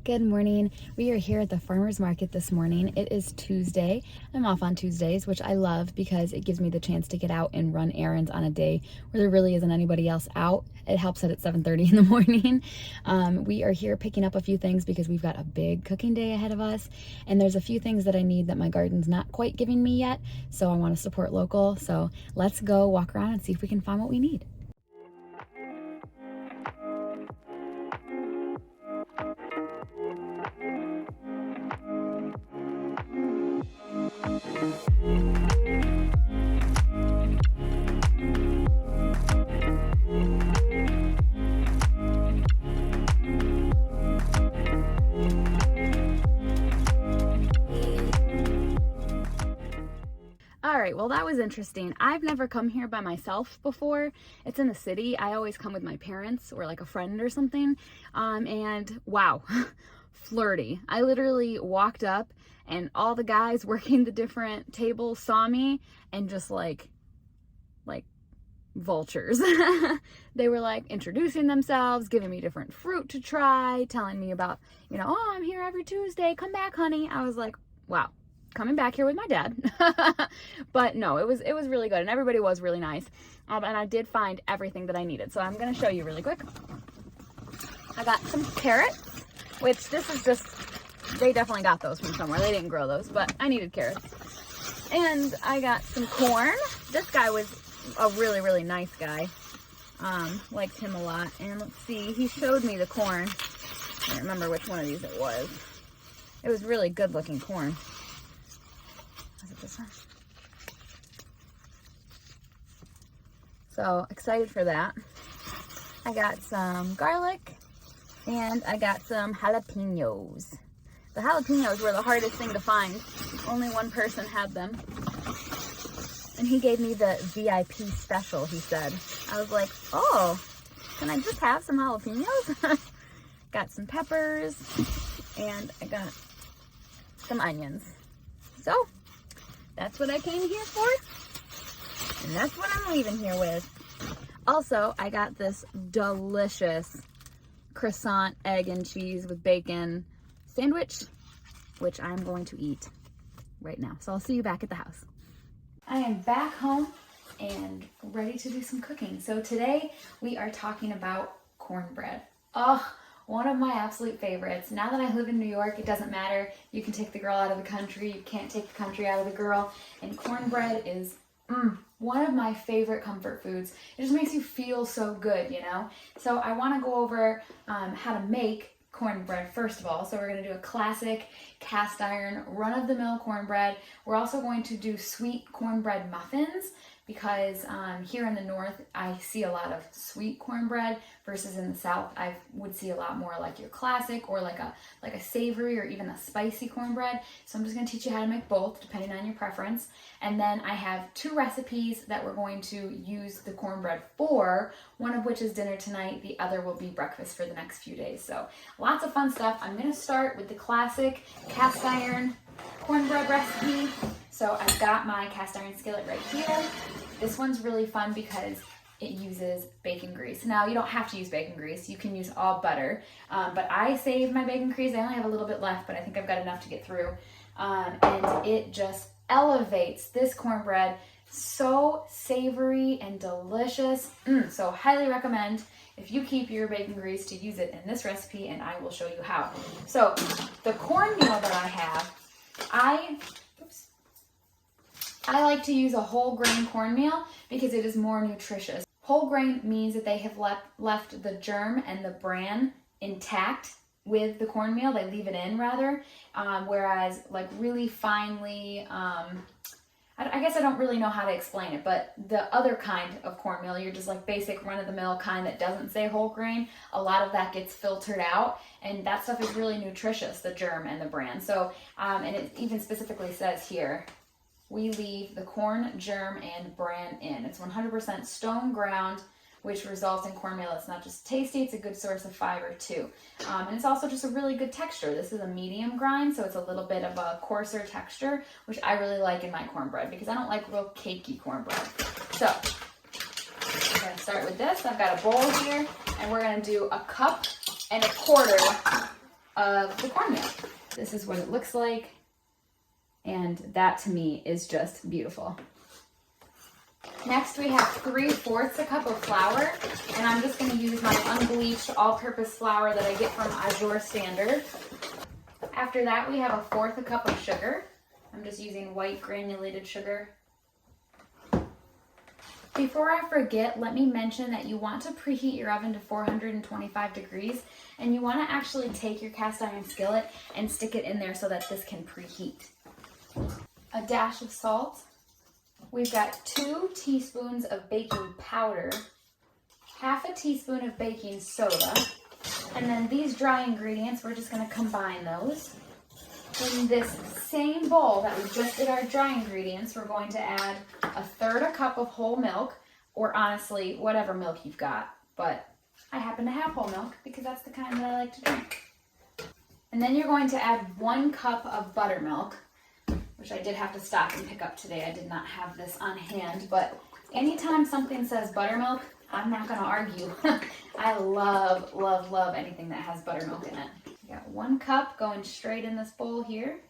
Good morning. We are here at the farmer's market this morning. It is Tuesday. I'm off on Tuesdays, which I love because it gives me the chance to get out and run errands on a day where there really isn't anybody else out. It helps that it's 7:30 in the morning. We are here picking up a few things because we've got a big cooking day ahead of us, and there's a few things that I need that my garden's not quite giving me yet, so I want to support local. So let's go walk around and see if we can find what we need. All right, well, that was interesting. I've never come here by myself before. It's in the city. I always come with my parents or like a friend or something. And wow, flirty. I literally walked up and all the guys working the different tables saw me and just like vultures. They were like introducing themselves, giving me different fruit to try, telling me about, oh, I'm here every Tuesday. Come back, honey. I was like, wow. Coming back here with my dad. But no, it was really good, and everybody was really nice. And I did find everything that I needed, so I'm going to show you really quick. I got some carrots, which this is just, they definitely got those from somewhere. They didn't grow those, but I needed carrots. And I got some corn. This guy was a really nice guy. Liked him a lot. And let's see, he showed me the corn. I don't remember which one of these it was. It was really good looking corn. Was it this one? So excited for that. I got some garlic and I got some jalapenos. The jalapenos were the hardest thing to find. Only one person had them. And he gave me the VIP special, he said. I was like, oh, can I just have some jalapenos? Got some peppers and I got some onions. So that's what I came here for, and that's what I'm leaving here with. Also, I got this delicious croissant, egg and cheese with bacon sandwich, which I'm going to eat right now. So I'll see you back at the house. I am back home and ready to do some cooking. So today we are talking about cornbread. Oh, one of my absolute favorites. Now that I live in New York, it doesn't matter. You can take the girl out of the country. You can't take the country out of the girl. And cornbread is one of my favorite comfort foods. It just makes you feel so good, So I want to go over how to make cornbread first of all. So we're going to do a classic cast iron run-of-the-mill cornbread. We're also going to do sweet cornbread muffins because here in the north I see a lot of sweet cornbread versus in the south I would see a lot more like your classic or like a savory or even a spicy cornbread. So I'm just going to teach you how to make both depending on your preference. And then I have two recipes that we're going to use the cornbread for, one of which is dinner tonight, the other will be breakfast for the next few days. So lots of fun stuff. I'm going to start with the classic cast iron cornbread recipe. So I've got my cast iron skillet right here. This one's really fun because it uses bacon grease. Now, you don't have to use bacon grease. You can use all butter. But I saved my bacon grease. I only have a little bit left, but I think I've got enough to get through. And it just elevates this cornbread. So savory and delicious. So highly recommend if you keep your bacon grease to use it in this recipe, and I will show you how. So the cornmeal that I have, I like to use a whole grain cornmeal because it is more nutritious. Whole grain means that they have left the germ and the bran intact with the cornmeal. They leave it in rather, whereas like really finely, I guess I don't really know how to explain it, but the other kind of cornmeal, you're just like basic run-of-the-mill kind that doesn't say whole grain, a lot of that gets filtered out, and that stuff is really nutritious, the germ and the bran. So, and it even specifically says here, we leave the corn, germ, and bran in. It's 100% stone ground, which results in cornmeal. It's not just tasty, it's a good source of fiber too. And it's also just a really good texture. This is a medium grind, so it's a little bit of a coarser texture, which I really like in my cornbread because I don't like real cakey cornbread. So, I'm gonna start with this. I've got a bowl here, and we're gonna do 1.25 cups of the cornmeal. This is what it looks like, and that to me is just beautiful. Next we have 3/4 cup of flour, and I'm just going to use my unbleached all-purpose flour that I get from Azure Standard. After that we have 1/4 cup of sugar. I'm just using white granulated sugar. Before I forget, let me mention that you want to preheat your oven to 425 degrees, and you want to actually take your cast iron skillet and stick it in there so that this can preheat. A dash of salt. We've got 2 teaspoons of baking powder, 1/2 teaspoon of baking soda, and then these dry ingredients, we're just going to combine those. In this same bowl that we just did our dry ingredients, we're going to add 1/3 cup of whole milk, or honestly, whatever milk you've got, but I happen to have whole milk because that's the kind that I like to drink. And then you're going to add 1 cup of buttermilk, which I did have to stop and pick up today. I did not have this on hand, but anytime something says buttermilk, I'm not going to argue. I love, love, love anything that has buttermilk in it. I got 1 cup going straight in this bowl here.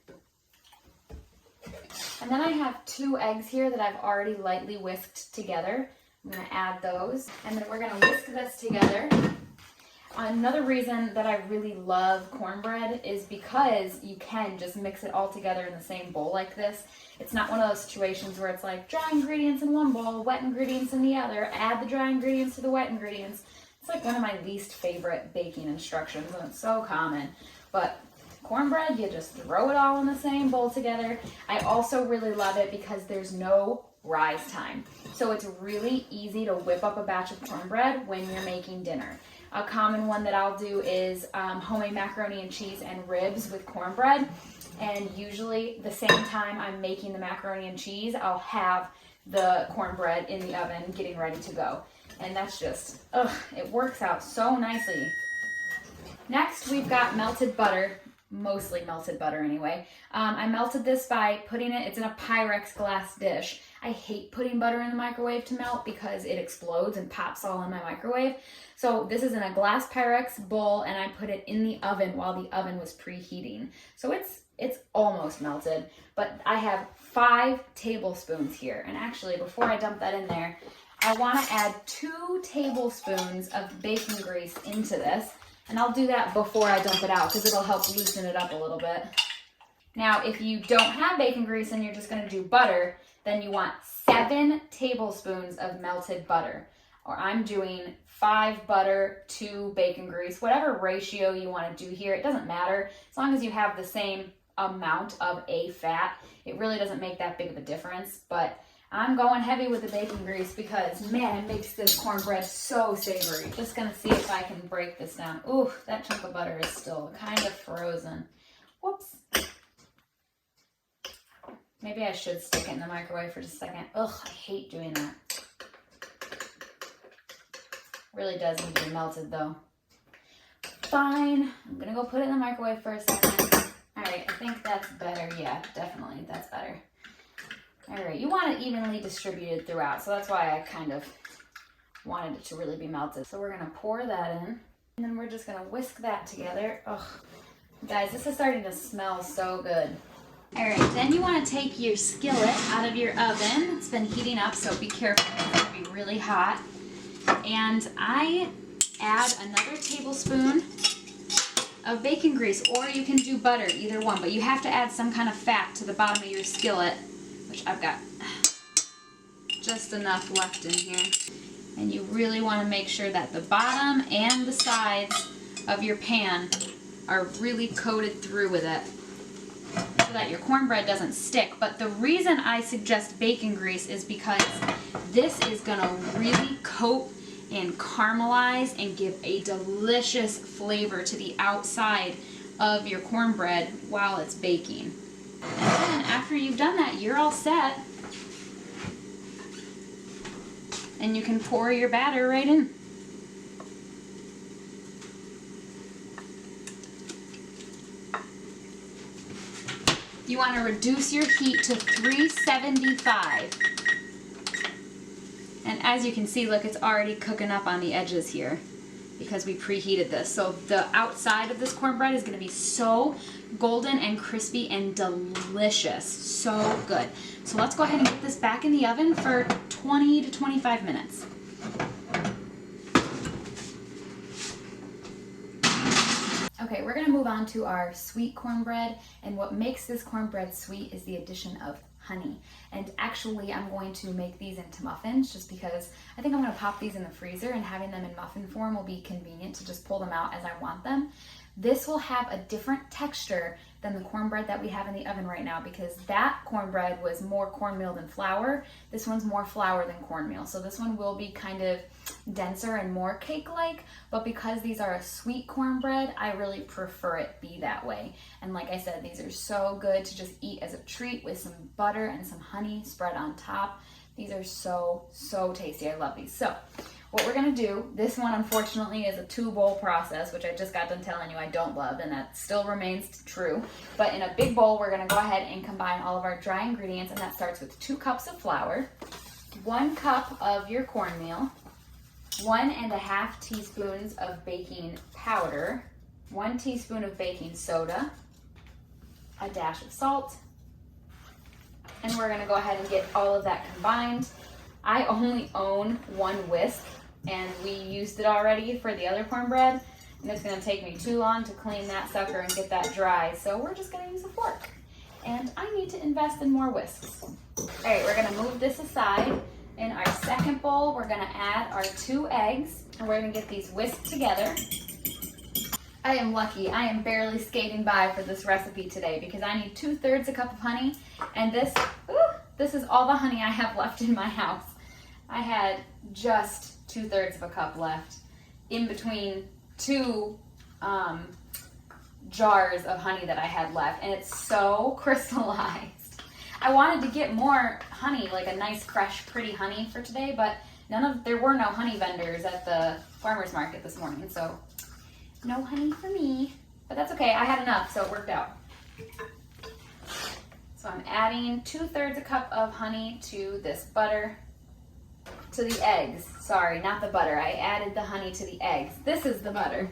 And then I have 2 eggs here that I've already lightly whisked together. I'm going to add those, and then we're going to whisk this together. Another reason that I really love cornbread is because you can just mix it all together in the same bowl like this. It's not one of those situations where it's like dry ingredients in one bowl, wet ingredients in the other, add the dry ingredients to the wet ingredients. It's like one of my least favorite baking instructions, and it's so common. But cornbread, you just throw it all in the same bowl together. I also really love it because there's no rise time. So it's really easy to whip up a batch of cornbread when you're making dinner. A common one that I'll do is homemade macaroni and cheese and ribs with cornbread. And usually the same time I'm making the macaroni and cheese, I'll have the cornbread in the oven getting ready to go. And that's just, it works out so nicely. Next, we've got melted butter, mostly melted butter anyway. I melted this by putting it's in a Pyrex glass dish. I hate putting butter in the microwave to melt because it explodes and pops all in my microwave. So this is in a glass Pyrex bowl, and I put it in the oven while the oven was preheating. So it's almost melted, but I have 5 tablespoons here. And actually, before I dump that in there, I want to add 2 tablespoons of baking grease into this. And I'll do that before I dump it out because it'll help loosen it up a little bit. Now, if you don't have bacon grease and you're just going to do butter, then you want 7 tablespoons of melted butter. Or I'm doing 5 butter, 2 bacon grease, whatever ratio you want to do here. It doesn't matter. As long as you have the same amount of a fat, it really doesn't make that big of a difference. But I'm going heavy with the bacon grease because, man, it makes this cornbread so savory. Just gonna see if I can break this down. Ooh, that chunk of butter is still kind of frozen. Whoops. Maybe I should stick it in the microwave for just a second. Ugh, I hate doing that. Really does need to be melted though. Fine, I'm gonna go put it in the microwave for a second. All right, I think that's better. Yeah, definitely, that's better. All right, you want it evenly distributed throughout, so that's why I kind of wanted it to really be melted. So we're gonna pour that in, and then we're just gonna whisk that together. Ugh, guys, this is starting to smell so good. All right, then you wanna take your skillet out of your oven. It's been heating up, so be careful, it's gonna be really hot. And I add another tablespoon of bacon grease, or you can do butter, either one, but you have to add some kind of fat to the bottom of your skillet, which I've got just enough left in here. And you really want to make sure that the bottom and the sides of your pan are really coated through with it so that your cornbread doesn't stick. But the reason I suggest bacon grease is because this is going to really coat and caramelize and give a delicious flavor to the outside of your cornbread while it's baking. And then after you've done that, you're all set. And you can pour your batter right in. You want to reduce your heat to 375. And as you can see, look, it's already cooking up on the edges here. because we preheated this. So the outside of this cornbread is gonna be so golden and crispy and delicious. So good. So let's go ahead and get this back in the oven for 20 to 25 minutes. Okay, we're gonna move on to our sweet cornbread, and what makes this cornbread sweet is the addition of honey. And actually, I'm going to make these into muffins just because I think I'm gonna pop these in the freezer, and having them in muffin form will be convenient to just pull them out as I want them. This will have a different texture than the cornbread that we have in the oven right now, because that cornbread was more cornmeal than flour. This one's more flour than cornmeal. So this one will be kind of denser and more cake-like, but because these are a sweet cornbread, I really prefer it be that way. And like I said, these are so good to just eat as a treat with some butter and some honey spread on top. These are so, so tasty. I love these. So what we're gonna do, this one unfortunately is a 2-bowl process, which I just got done telling you I don't love, and that still remains true. But in a big bowl, we're gonna go ahead and combine all of our dry ingredients, and that starts with 2 cups of flour, 1 cup of your cornmeal, 1.5 teaspoons of baking powder, 1 teaspoon of baking soda, a dash of salt, and we're gonna go ahead and get all of that combined. I only own 1 whisk, and we used it already for the other cornbread, and it's gonna take me too long to clean that sucker and get that dry, so we're just gonna use a fork. And I need to invest in more whisks. All right, we're gonna move this aside. In our second bowl, we're gonna add our 2 eggs, and we're gonna get these whisked together. I am lucky. I am barely skating by for this recipe today because I need 2/3 a cup of honey, and this is all the honey I have left in my house. I had just 2/3 of a cup left in between 2 jars of honey that I had left, and it's so crystallized. I wanted to get more honey, like a nice fresh pretty honey for today, but there were no honey vendors at the farmer's market this morning, so no honey for me, but that's okay. I had enough, so it worked out. So I'm adding 2/3 a cup of honey to this butter, to the eggs. Sorry, not the butter. I added the honey to the eggs. This is the butter.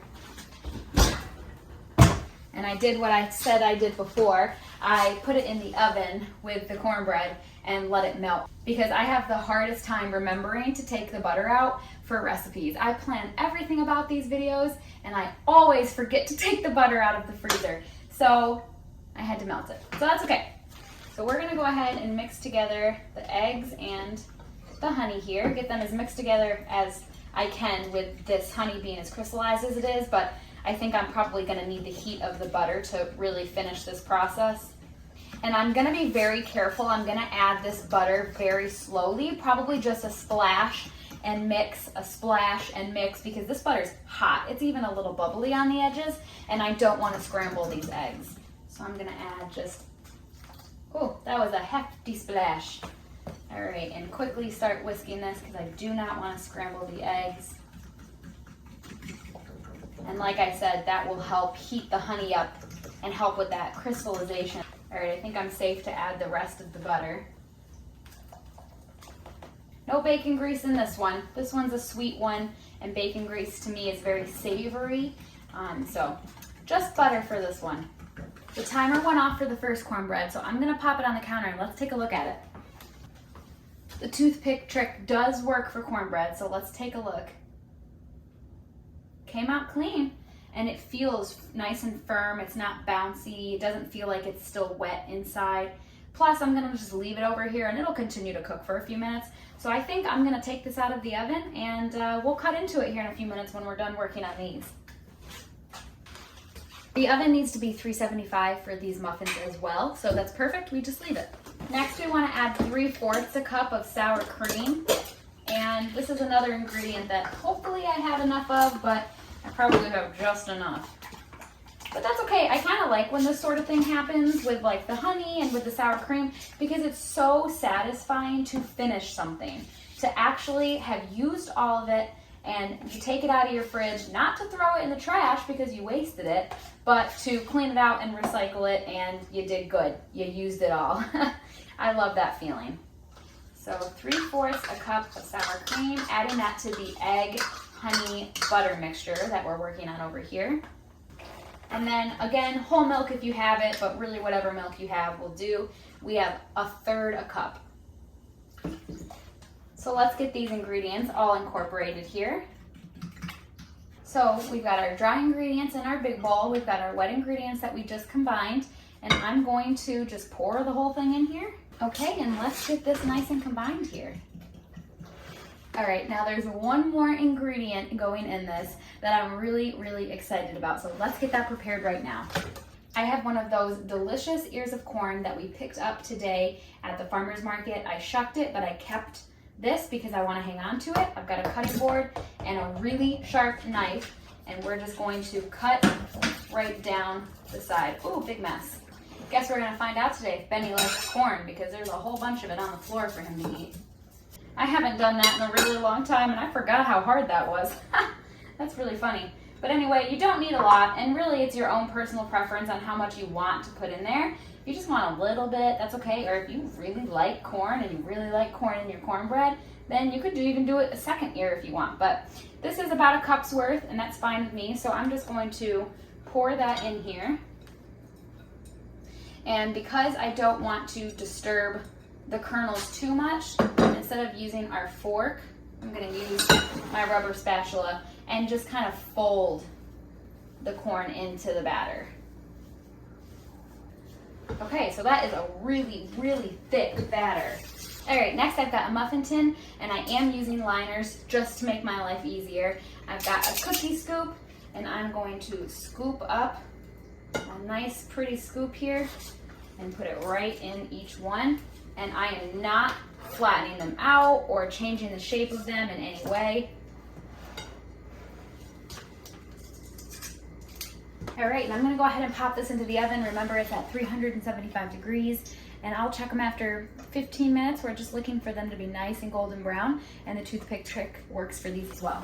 And I did what I said I did before. I put it in the oven with the cornbread and let it melt, because I have the hardest time remembering to take the butter out for recipes. I plan everything about these videos, and I always forget to take the butter out of the freezer. So I had to melt it. So that's okay. So we're gonna go ahead and mix together the eggs and the honey here. Get them as mixed together as I can with this honey being as crystallized as it is, but I think I'm probably gonna need the heat of the butter to really finish this process. And I'm gonna be very careful. I'm gonna add this butter very slowly, probably just a splash and mix, a splash and mix, because this butter's hot. It's even a little bubbly on the edges, and I don't wanna scramble these eggs. So I'm gonna add just, oh, that was a hefty splash. All right, and quickly start whisking this because I do not want to scramble the eggs. And like I said, that will help heat the honey up and help with that crystallization. All right, I think I'm safe to add the rest of the butter. No bacon grease in this one. This one's a sweet one, and bacon grease to me is very savory. So just butter for this one. The timer went off for the first cornbread, so I'm gonna pop it on the counter and let's take a look at it. The toothpick trick does work for cornbread, so let's take a look. Came out clean, and it feels nice and firm. It's not bouncy. It doesn't feel like it's still wet inside. Plus, I'm gonna just leave it over here and it'll continue to cook for a few minutes. So I think I'm gonna take this out of the oven, and we'll cut into it here in a few minutes when we're done working on these. The oven needs to be 375 for these muffins as well, so that's perfect. We just leave it. Next, we want to add 3/4 a cup of sour cream, and this is another ingredient that hopefully I have enough of, but I probably have just enough. But that's okay. I kind of like when this sort of thing happens with like the honey and with the sour cream, because it's so satisfying to finish something, to actually have used all of it, and you take it out of your fridge, not to throw it in the trash because you wasted it, but to clean it out and recycle it, and you did good. You used it all. I love that feeling. So 3/4 a cup of sour cream, adding that to the egg, honey butter mixture that we're working on over here. And then again, whole milk if you have it, but really whatever milk you have will do. We have 1/3 cup. So let's get these ingredients all incorporated here. So we've got our dry ingredients in our big bowl. We've got our wet ingredients that we just combined. And I'm going to just pour the whole thing in here. Okay, and let's get this nice and combined here. All right, now there's one more ingredient going in this that I'm really, really excited about. So let's get that prepared right now. I have one of those delicious ears of corn that we picked up today at the farmer's market. I shucked it, but I kept this because I want to hang on to it. I've got a cutting board and a really sharp knife, and we're just going to cut right down the side. Ooh, big mess. Guess we're gonna find out today if Benny likes corn, because there's a whole bunch of it on the floor for him to eat. I haven't done that in a really long time, and I forgot how hard that was. That's really funny. But anyway, you don't need a lot, and really it's your own personal preference on how much you want to put in there. If you just want a little bit, that's okay. Or if you really like corn and you really like corn in your cornbread, then you could even do it a second ear if you want. But this is about a cup's worth, and that's fine with me. So I'm just going to pour that in here. And because I don't want to disturb the kernels too much, instead of using our fork, I'm going to use my rubber spatula and just kind of fold the corn into the batter. Okay, so that is a really, really thick batter. All right, next I've got a muffin tin, and I am using liners just to make my life easier. I've got a cookie scoop, and I'm going to scoop up a nice pretty scoop here and put it right in each one. And I am not flattening them out or changing the shape of them in any way. All right, and I'm gonna go ahead and pop this into the oven. Remember, it's at 375 degrees, and I'll check them after 15 minutes. We're just looking for them to be nice and golden brown, and the toothpick trick works for these as well.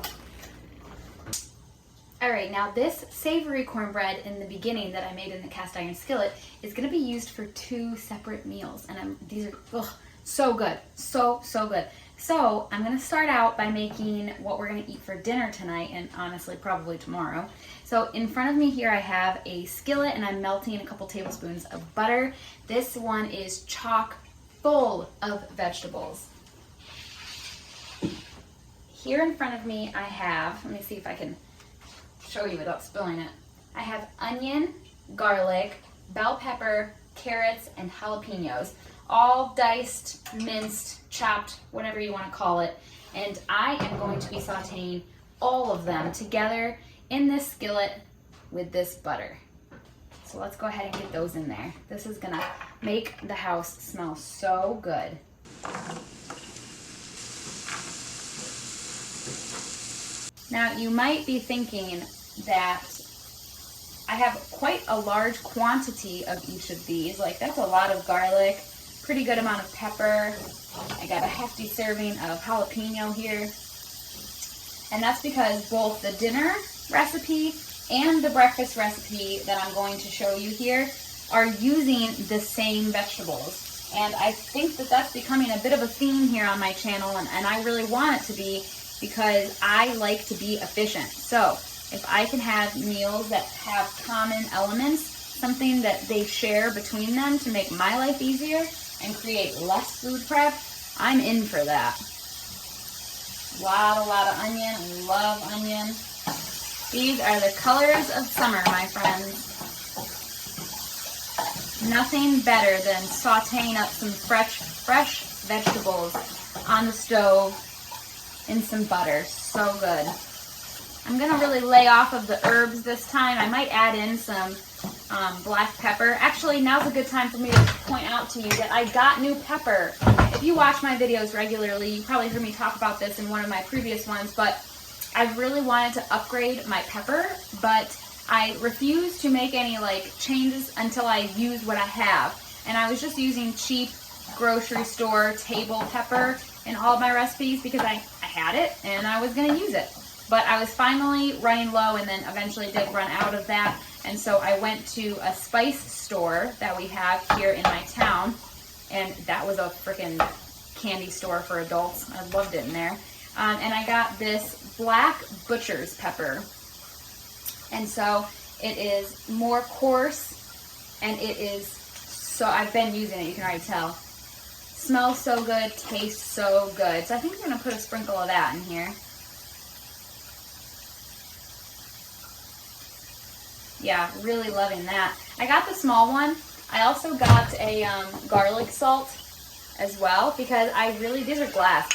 All right, now this savory cornbread in the beginning that I made in the cast iron skillet is gonna be used for 2 separate meals, and these are so good, so good. So I'm gonna start out by making what we're gonna eat for dinner tonight, and honestly probably tomorrow. So in front of me here I have a skillet, and I'm melting a couple tablespoons of butter. This one is chock full of vegetables. Here in front of me I have, let me see if I can show you without spilling it. I have onion, garlic, bell pepper, carrots, and jalapenos, all diced, minced, chopped, whatever you want to call it. And I am going to be sauteing all of them together in this skillet with this butter. So let's go ahead and get those in there. This is gonna make the house smell so good. Now you might be thinking that I have quite a large quantity of each of these. Like, that's a lot of garlic, pretty good amount of pepper. I got a hefty serving of jalapeno here. And that's because both the dinner recipe and the breakfast recipe that I'm going to show you here are using the same vegetables. And I think that that's becoming a bit of a theme here on my channel, and I really want it to be, because I like to be efficient. So if I can have meals that have common elements, something that they share between them to make my life easier and create less food prep, I'm in for that. Lot of onion. I love onion. These are the colors of summer, my friends. Nothing better than sauteing up some fresh vegetables on the stove in some butter. So good. I'm gonna really lay off of the herbs this time. I might add in some black pepper. Actually, now's a good time for me to point out to you that I got new pepper. If you watch my videos regularly, you probably heard me talk about this in one of my previous ones, but I've really wanted to upgrade my pepper, but I refuse to make any changes until I use what I have. And I was just using cheap grocery store table pepper in all of my recipes because I had it and I was gonna use it. But I was finally running low, and then eventually did run out of that. And so I went to a spice store that we have here in my town, and that was a freaking candy store for adults. I loved it in there. And I got this black butcher's pepper. And so it is more coarse, and it is so, I've been using it, you can already tell. Smells so good, tastes so good. So I think I'm gonna put a sprinkle of that in here. Yeah, really loving that. I got the small one. I also got a garlic salt as well, because these are glass.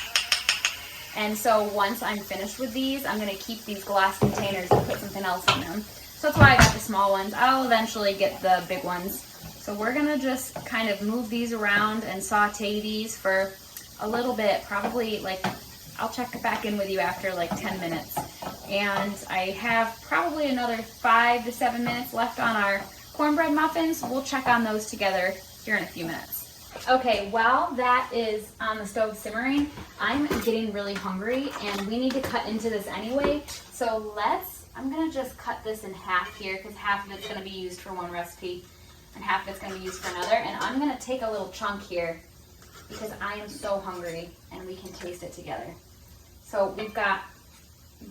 And so once I'm finished with these, I'm gonna keep these glass containers and put something else in them. So that's why I got the small ones. I'll eventually get the big ones. So we're gonna just kind of move these around and saute these for a little bit, probably like, I'll check back in with you after like 10 minutes. And I have probably another 5 to 7 minutes left on our cornbread muffins. We'll check on those together here in a few minutes. Okay, while that is on the stove simmering, I'm getting really hungry and we need to cut into this anyway. So I'm gonna just cut this in half here, because half of it's gonna be used for one recipe and half of it's gonna be used for another. And I'm gonna take a little chunk here because I am so hungry and we can taste it together. So we've got,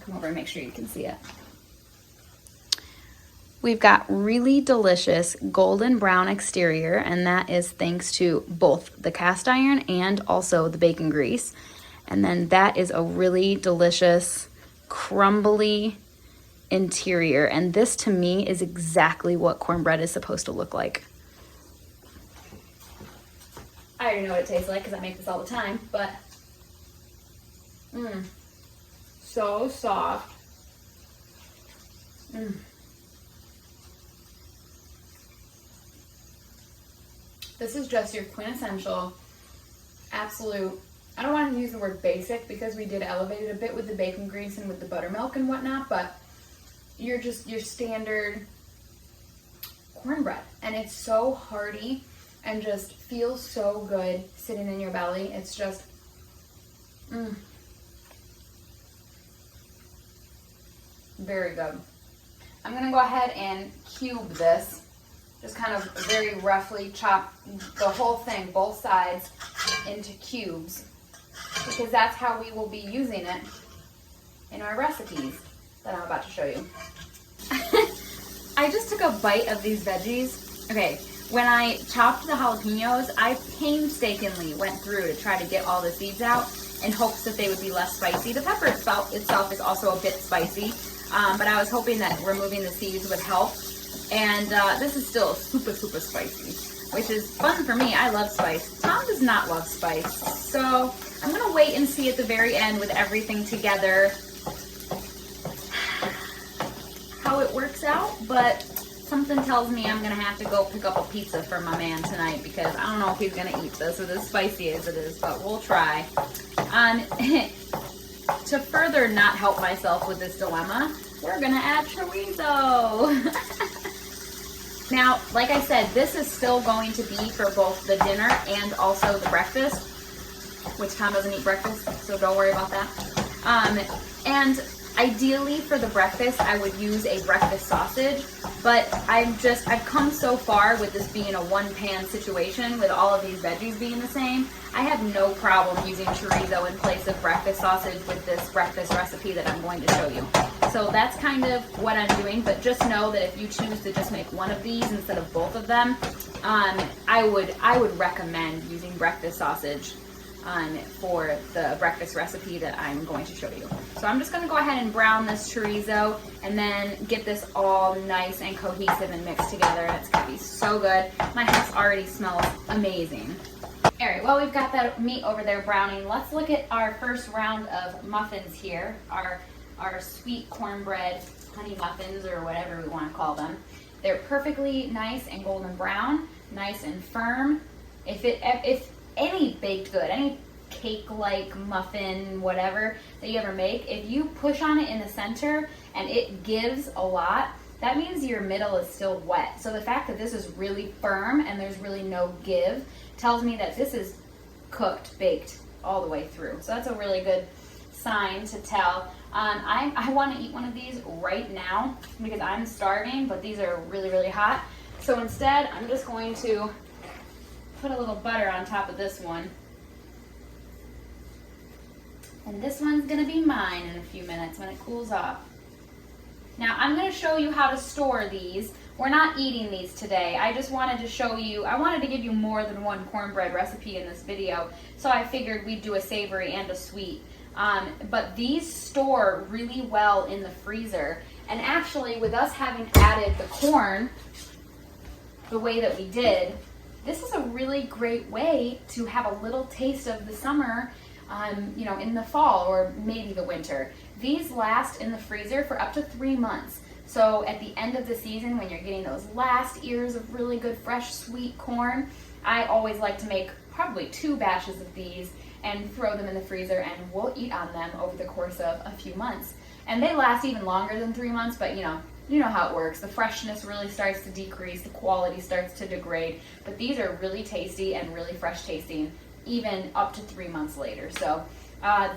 come over and make sure you can see it. We've got really delicious golden brown exterior, and that is thanks to both the cast iron and also the bacon grease. And then that is a really delicious crumbly interior, and this to me is exactly what cornbread is supposed to look like. I already know what it tastes like because I make this all the time, but so soft. This is just your quintessential, absolute, I don't want to use the word basic because we did elevate it a bit with the bacon grease and with the buttermilk and whatnot, but you're just your standard cornbread. And it's so hearty and just feels so good sitting in your belly. It's just, very good. I'm gonna go ahead and cube this. Just kind of very roughly chop the whole thing, both sides, into cubes, because that's how we will be using it in our recipes that I'm about to show you. I just took a bite of these veggies. Okay, when I chopped the jalapenos, I painstakingly went through to try to get all the seeds out in hopes that they would be less spicy. The pepper itself is also a bit spicy, but I was hoping that removing the seeds would help. And this is still super, super spicy, which is fun for me. I love spice. Tom does not love spice. So I'm gonna wait and see at the very end with everything together how it works out, but something tells me I'm gonna have to go pick up a pizza for my man tonight, because I don't know if he's gonna eat this with as spicy as it is, but we'll try. To further not help myself with this dilemma, we're gonna add chorizo. Now, like I said, this is still going to be for both the dinner and also the breakfast, which Tom doesn't eat breakfast, so don't worry about that. And ideally for the breakfast, I would use a breakfast sausage, but I've come so far with this being a one-pan situation with all of these veggies being the same. I have no problem using chorizo in place of breakfast sausage with this breakfast recipe that I'm going to show you. So that's kind of what I'm doing, but just know that if you choose to just make one of these instead of both of them, I would recommend using breakfast sausage for the breakfast recipe that I'm going to show you. So I'm just going to go ahead and brown this chorizo and then get this all nice and cohesive and mixed together, and it's going to be so good. My house already smells amazing. All right, well, we've got that meat over there browning. Let's look at our first round of muffins here, our sweet cornbread honey muffins, or whatever we want to call them. They're perfectly nice and golden brown, nice and firm. If any baked good, any cake-like muffin, whatever that you ever make, if you push on it in the center and it gives a lot, that means your middle is still wet. So the fact that this is really firm and there's really no give tells me that this is cooked, baked all the way through. So that's a really good sign to tell. I want to eat one of these right now because I'm starving, but these are really, really hot. So instead, I'm just going to put a little butter on top of this one. And this one's gonna be mine in a few minutes when it cools off. Now I'm gonna show you how to store these. We're not eating these today. I just wanted to show you, I wanted to give you more than one cornbread recipe in this video, so I figured we'd do a savory and a sweet. But these store really well in the freezer. And actually, with us having added the corn the way that we did, this is a really great way to have a little taste of the summer, you know, in the fall or maybe the winter. These last in the freezer for up to 3 months. So at the end of the season, when you're getting those last ears of really good fresh sweet corn, I always like to make probably 2 batches of these and throw them in the freezer, and we'll eat on them over the course of a few months. And they last even longer than 3 months, but you know how it works. The freshness really starts to decrease, the quality starts to degrade, but these are really tasty and really fresh tasting, even up to 3 months later. So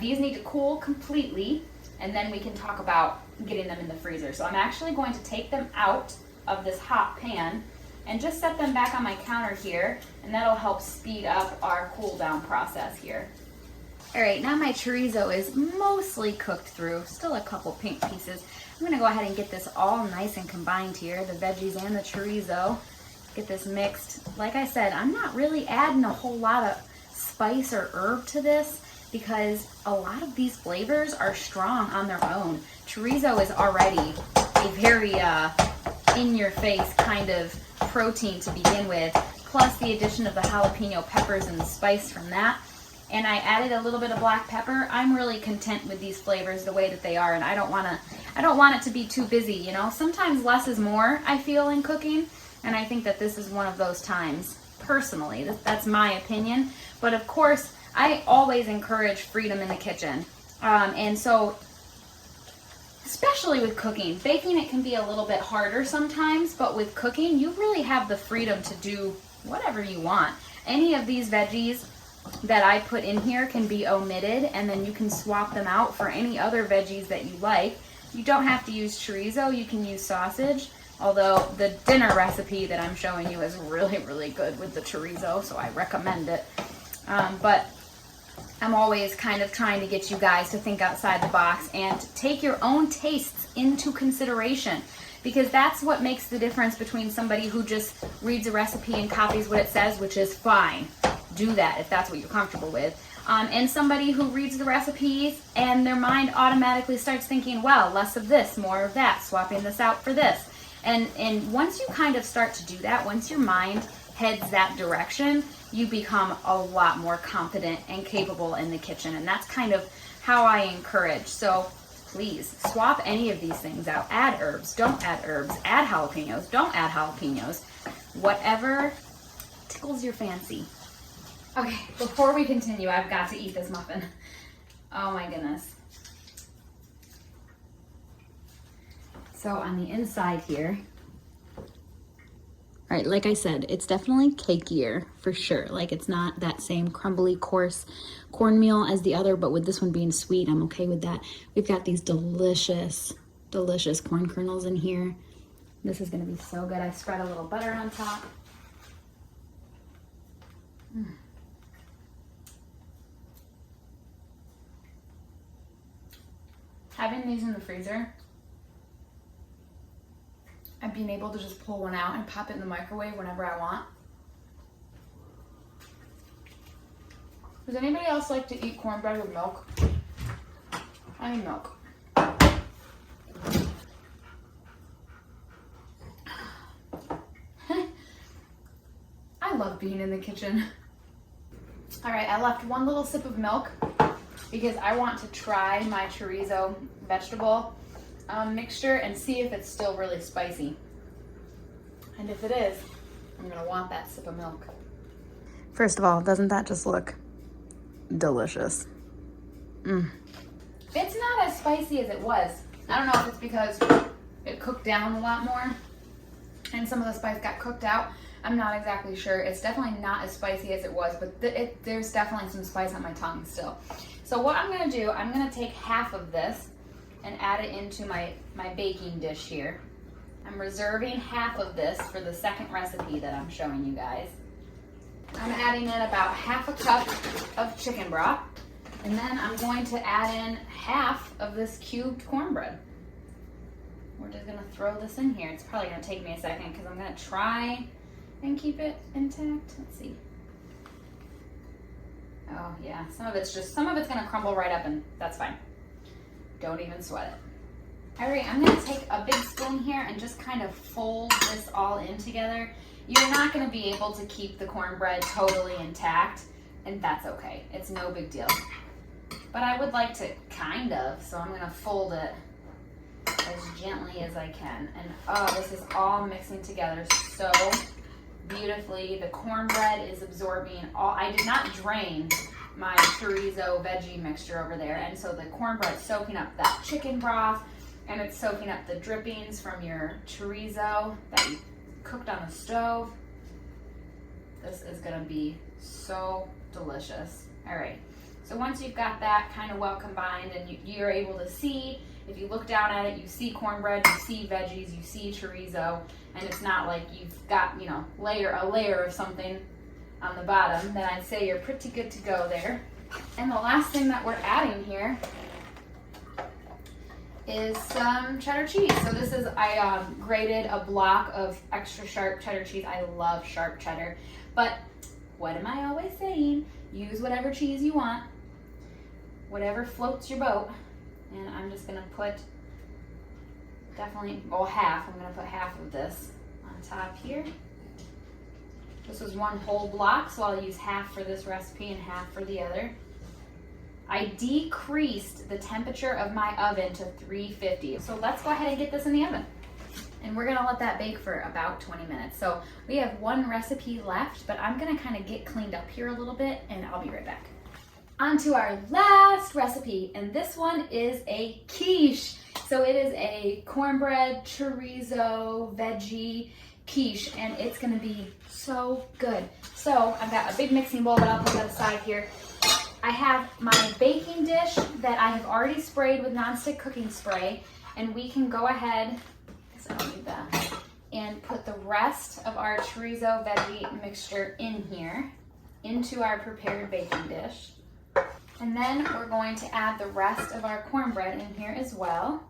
these need to cool completely, and then we can talk about getting them in the freezer. So I'm actually going to take them out of this hot pan and just set them back on my counter here, and that'll help speed up our cool down process here. All right, now my chorizo is mostly cooked through, still a couple pink pieces. I'm gonna go ahead and get this all nice and combined here, the veggies and the chorizo. Get this mixed. Like I said, I'm not really adding a whole lot of spice or herb to this because a lot of these flavors are strong on their own. Chorizo is already a very in-your-face kind of protein to begin with, plus the addition of the jalapeno peppers and the spice from that. And I added a little bit of black pepper. I'm really content with these flavors the way that they are, and I don't want it to be too busy, you know? Sometimes less is more, I feel, in cooking, and I think that this is one of those times, personally. That's my opinion. But of course, I always encourage freedom in the kitchen. And so, especially with cooking, baking it can be a little bit harder sometimes, but with cooking, you really have the freedom to do whatever you want. Any of these veggies that I put in here can be omitted, and then you can swap them out for any other veggies that you like. You don't have to use chorizo, you can use sausage, although the dinner recipe that I'm showing you is really, really good with the chorizo, so I recommend it. But I'm always kind of trying to get you guys to think outside the box and take your own tastes into consideration, because that's what makes the difference between somebody who just reads a recipe and copies what it says, which is fine. Do that if that's what you're comfortable with. And somebody who reads the recipes and their mind automatically starts thinking, well, less of this, more of that, swapping this out for this. And once you kind of start to do that, once your mind heads that direction, you become a lot more competent and capable in the kitchen. And that's kind of how I encourage. So please swap any of these things out. Add herbs, don't add herbs. Add jalapenos, don't add jalapenos. Whatever tickles your fancy. Okay, before we continue, I've got to eat this muffin. Oh my goodness. So on the inside here, all right, like I said, it's definitely cakier for sure. Like, it's not that same crumbly, coarse cornmeal as the other, but with this one being sweet, I'm okay with that. We've got these delicious, delicious corn kernels in here. This is gonna be so good. I spread a little butter on top. Having these in the freezer and being able to just pull one out and pop it in the microwave whenever I want. Does anybody else like to eat cornbread with milk? I need milk. I love being in the kitchen. All right, I left one little sip of milk because I want to try my chorizo vegetable mixture and see if it's still really spicy. And if it is, I'm gonna want that sip of milk. First of all, doesn't that just look delicious? It's not as spicy as it was. I don't know if it's because it cooked down a lot more and some of the spice got cooked out. I'm not exactly sure. It's definitely not as spicy as it was, but there's definitely some spice on my tongue still. So what I'm gonna do, I'm gonna take half of this and add it into my baking dish here. I'm reserving half of this for the second recipe that I'm showing you guys. I'm adding in about half a cup of chicken broth. And then I'm going to add in half of this cubed cornbread. We're just gonna throw this in here. It's probably gonna take me a second because I'm gonna try and keep it intact. Let's see. Oh yeah, some of it's gonna crumble right up, and that's fine. Don't even sweat it. All right, I'm gonna take a big spoon here and just kind of fold this all in together. You're not gonna be able to keep the cornbread totally intact, and that's okay. It's no big deal. But I would like to kind of, so I'm gonna fold it as gently as I can. And oh, this is all mixing together so beautifully. The cornbread is absorbing all. I did not drain my chorizo veggie mixture over there, and so the cornbread's soaking up that chicken broth, and it's soaking up the drippings from your chorizo that you cooked on the stove. This is gonna be so delicious. All right, so once you've got that kind of well combined and you're able to see, if you look down at it, you see cornbread, you see veggies, you see chorizo, and it's not like you've got, you know, a layer of something on the bottom, then I'd say you're pretty good to go there. And the last thing that we're adding here is some cheddar cheese. So this is, I grated a block of extra sharp cheddar cheese. I love sharp cheddar, but what am I always saying? Use whatever cheese you want, whatever floats your boat. And I'm just gonna put definitely, well, half. I'm gonna put half of this on top here. This was one whole block, so I'll use half for this recipe and half for the other. I decreased the temperature of my oven to 350. So let's go ahead and get this in the oven. And we're gonna let that bake for about 20 minutes. So we have one recipe left, but I'm gonna kind of get cleaned up here a little bit, and I'll be right back. On to our last recipe, and this one is a quiche. So it is a cornbread, chorizo, veggie quiche, and it's gonna be so good. So I've got a big mixing bowl, but I'll put that aside here. I have my baking dish that I have already sprayed with nonstick cooking spray, and we can go ahead, I guess I don't need that, and put the rest of our chorizo veggie mixture in here, into our prepared baking dish. And then we're going to add the rest of our cornbread in here as well.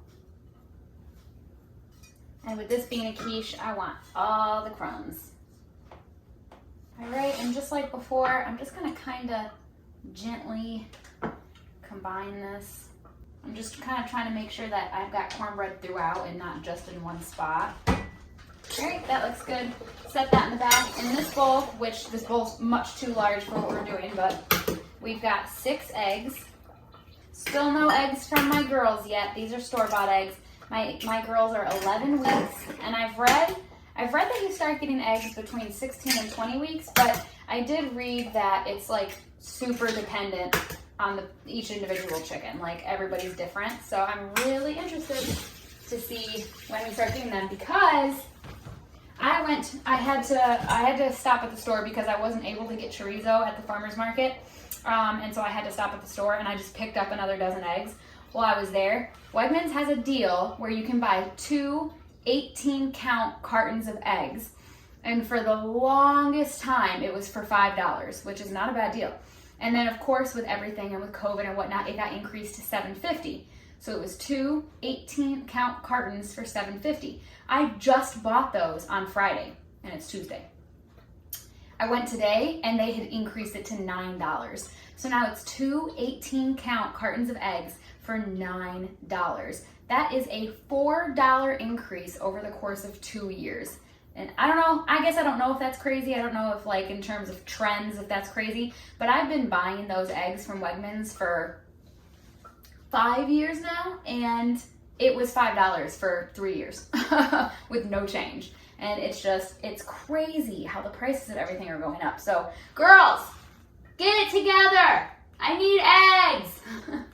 And with this being a quiche, I want all the crumbs. All right, and just like before, I'm just gonna kind of gently combine this. I'm just kind of trying to make sure that I've got cornbread throughout and not just in one spot. All right, that looks good. Set that in the back. In this bowl, which this bowl's much too large for what we're doing, but we've got 6 eggs. Still no eggs from my girls yet. These are store-bought eggs. My girls are 11 weeks, and I've read that you start getting eggs between 16 and 20 weeks, but I did read that it's like super dependent on each individual chicken. Like everybody's different. So I'm really interested to see when we start doing them, because I had to stop at the store because I wasn't able to get chorizo at the farmer's market. And so I had to stop at the store, and I just picked up another dozen eggs while I was there. Wegmans has a deal where you can buy 2 18-count cartons of eggs. And for the longest time, it was for $5, which is not a bad deal. And then, of course, with everything and with COVID and whatnot, it got increased to $7.50. So it was 2 18-count cartons for $7.50. I just bought those on Friday, and it's Tuesday. I went today, and they had increased it to $9. So now it's 2 18-count cartons of eggs for $9. That is a $4 increase over the course of 2 years. And I don't know, I guess I don't know if that's crazy. I don't know if, like, in terms of trends, if that's crazy. But I've been buying those eggs from Wegmans for 5 years now, and it was $5 for 3 years with no change. And it's crazy how the prices of everything are going up. So, girls, get it together. I need eggs.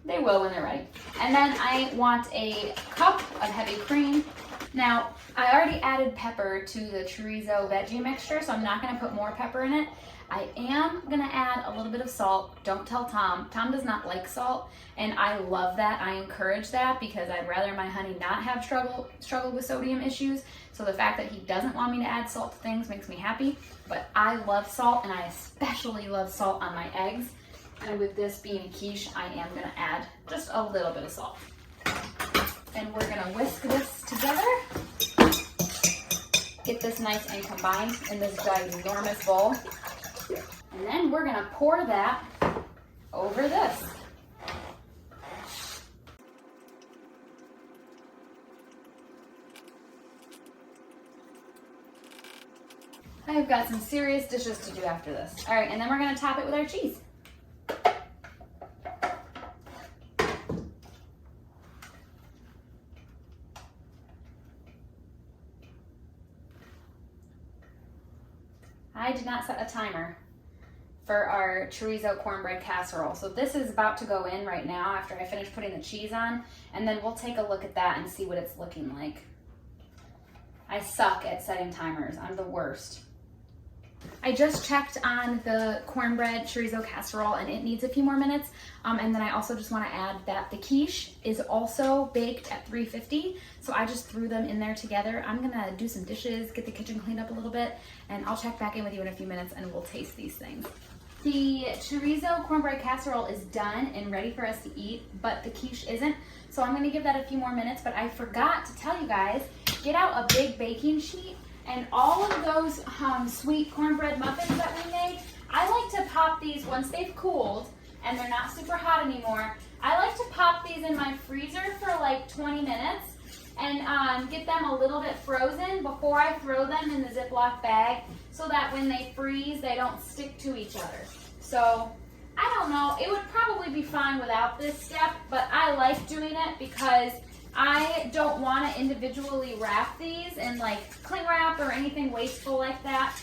They will when they're ready. And then I want a cup of heavy cream. Now, I already added pepper to the chorizo veggie mixture, so I'm not gonna put more pepper in it. I am gonna add a little bit of salt. Don't tell Tom. Tom does not like salt, and I love that. I encourage that because I'd rather my honey not have struggle with sodium issues. So the fact that he doesn't want me to add salt to things makes me happy. But I love salt, and I especially love salt on my eggs. And with this being a quiche, I am gonna add just a little bit of salt. And we're gonna whisk this together. Get this nice and combined in this ginormous bowl. And then we're gonna pour that over this. I've got some serious dishes to do after this. All right, and then we're gonna top it with our cheese. I did not set a timer for our chorizo cornbread casserole. So this is about to go in right now after I finish putting the cheese on, and then we'll take a look at that and see what it's looking like. I suck at setting timers. I'm the worst. I just checked on the cornbread chorizo casserole and it needs a few more minutes. And then I also just want to add that the quiche is also baked at 350. So I just threw them in there together. I'm gonna do some dishes, get the kitchen cleaned up a little bit, and I'll check back in with you in a few minutes and we'll taste these things. The chorizo cornbread casserole is done and ready for us to eat, but the quiche isn't. So I'm gonna give that a few more minutes, but I forgot to tell you guys, get out a big baking sheet. And all of those sweet cornbread muffins that we made, I like to pop these once they've cooled and they're not super hot anymore. I like to pop these in my freezer for like 20 minutes and get them a little bit frozen before I throw them in the Ziploc bag so that when they freeze, they don't stick to each other. So I don't know, it would probably be fine without this step, but I like doing it because I don't want to individually wrap these in like cling wrap or anything wasteful like that.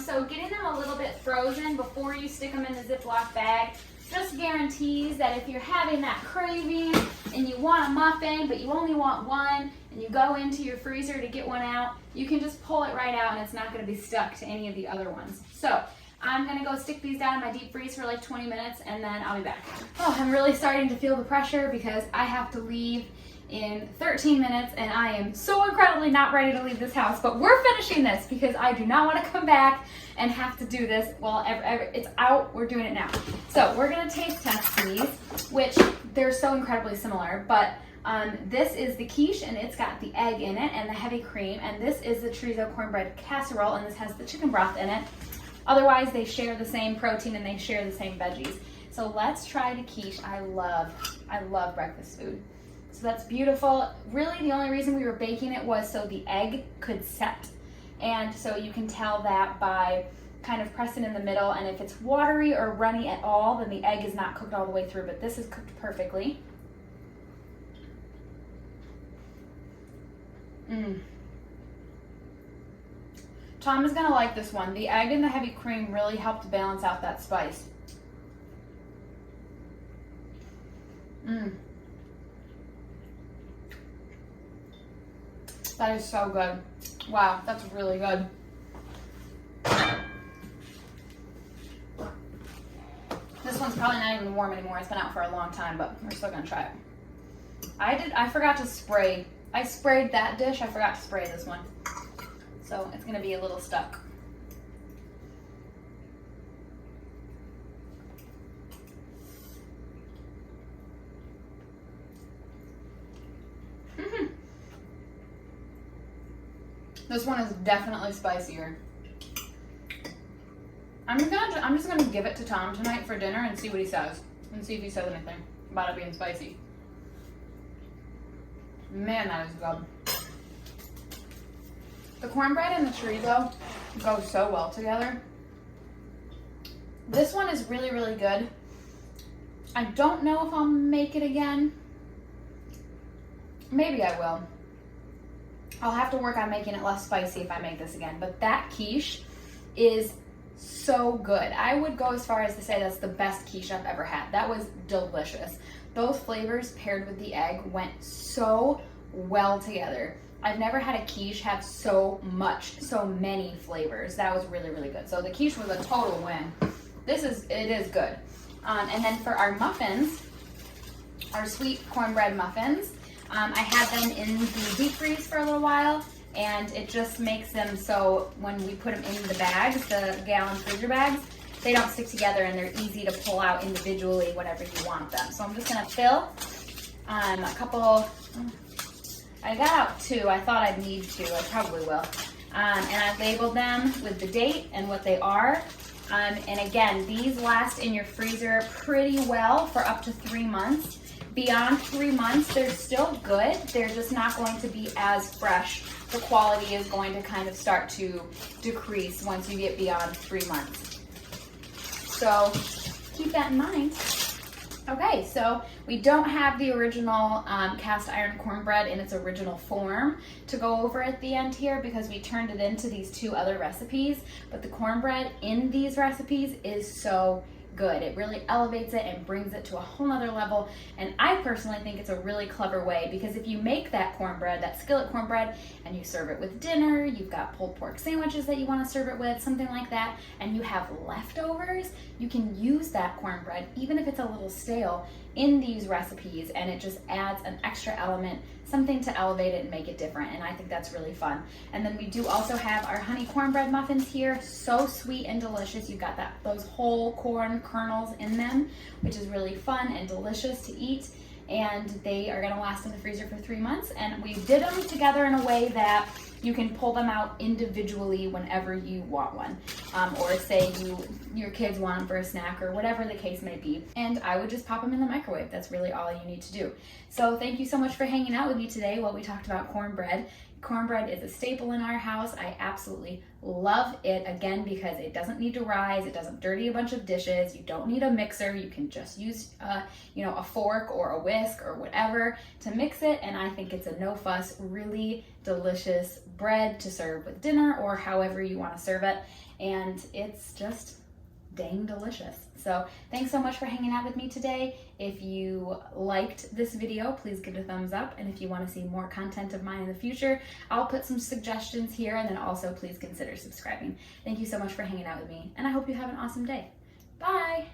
So getting them a little bit frozen before you stick them in the Ziploc bag just guarantees that if you're having that craving and you want a muffin but you only want one and you go into your freezer to get one out, you can just pull it right out and it's not going to be stuck to any of the other ones. So I'm going to go stick these down in my deep freeze for like 20 minutes and then I'll be back. Oh, I'm really starting to feel the pressure because I have to leave in 13 minutes and I am so incredibly not ready to leave this house, but we're finishing this because I do not want to come back and have to do this while it's out. We're doing it now. So we're going to taste test these, which they're so incredibly similar, but this is the quiche and it's got the egg in it and the heavy cream, and this is the chorizo cornbread casserole and this has the chicken broth in it. Otherwise they share the same protein and they share the same veggies. So let's try the quiche. I love breakfast food. So that's beautiful. Really the only reason we were baking it was so the egg could set. And so you can tell that by kind of pressing in the middle, and if it's watery or runny at all, then the egg is not cooked all the way through, but this is cooked perfectly. Tom is gonna like this one. The egg and the heavy cream really helped balance out that spice. That is so good. Wow, that's really good. This one's probably not even warm anymore. It's been out for a long time, but we're still gonna try it. I forgot to spray. I sprayed that dish. I forgot to spray this one. So it's gonna be a little stuck. This one is definitely spicier. I'm just gonna give it to Tom tonight for dinner and see what he says. And see if he says anything about it being spicy. Man, that is good. The cornbread and the chorizo go so well together. This one is really, really good. I don't know if I'll make it again. Maybe I will. I'll have to work on making it less spicy if I make this again. But that quiche is so good. I would go as far as to say that's the best quiche I've ever had. That was delicious. Those flavors paired with the egg went so well together. I've never had a quiche have so many flavors. That was really, really good. So the quiche was a total win. It is good. And then for our muffins, our sweet cornbread muffins, I had them in the deep freeze for a little while, and it just makes them so when we put them in the bags, the gallon freezer bags, they don't stick together and they're easy to pull out individually whenever you want them. So I'm just gonna fill a couple, I got out 2, I thought I'd need 2, I probably will. And I labeled them with the date and what they are. And again, these last in your freezer pretty well for up to 3 months. Beyond 3 months, they're still good. They're just not going to be as fresh. The quality is going to kind of start to decrease once you get beyond 3 months. So keep that in mind. Okay, so we don't have the original cast iron cornbread in its original form to go over at the end here because we turned it into these 2 other recipes, but the cornbread in these recipes is so good. It really elevates it and brings it to a whole nother level, and I personally think it's a really clever way because if you make that cornbread, that skillet cornbread, and you serve it with dinner, you've got pulled pork sandwiches that you want to serve it with, something like that, and you have leftovers, you can use that cornbread, even if it's a little stale, in these recipes, and it just adds an extra element, something to elevate it and make it different, and I think that's really fun. And then we do also have our honey cornbread muffins here, so sweet and delicious. You've got those whole corn kernels in them, which is really fun and delicious to eat, and they are gonna last in the freezer for 3 months, and we did them together in a way that you can pull them out individually whenever you want one, or say your kids want them for a snack or whatever the case may be. And I would just pop them in the microwave. That's really all you need to do. So thank you so much for hanging out with me today while we talked about cornbread. Cornbread is a staple in our house. I absolutely love it, again, because it doesn't need to rise, it doesn't dirty a bunch of dishes, you don't need a mixer, you can just use a fork or a whisk or whatever to mix it, and I think it's a no-fuss, really delicious bread to serve with dinner or however you want to serve it, and it's just dang delicious. So thanks so much for hanging out with me today. If you liked this video, please give it a thumbs up, and if you want to see more content of mine in the future, I'll put some suggestions here, and then also please consider subscribing. Thank you so much for hanging out with me, and I hope you have an awesome day. Bye!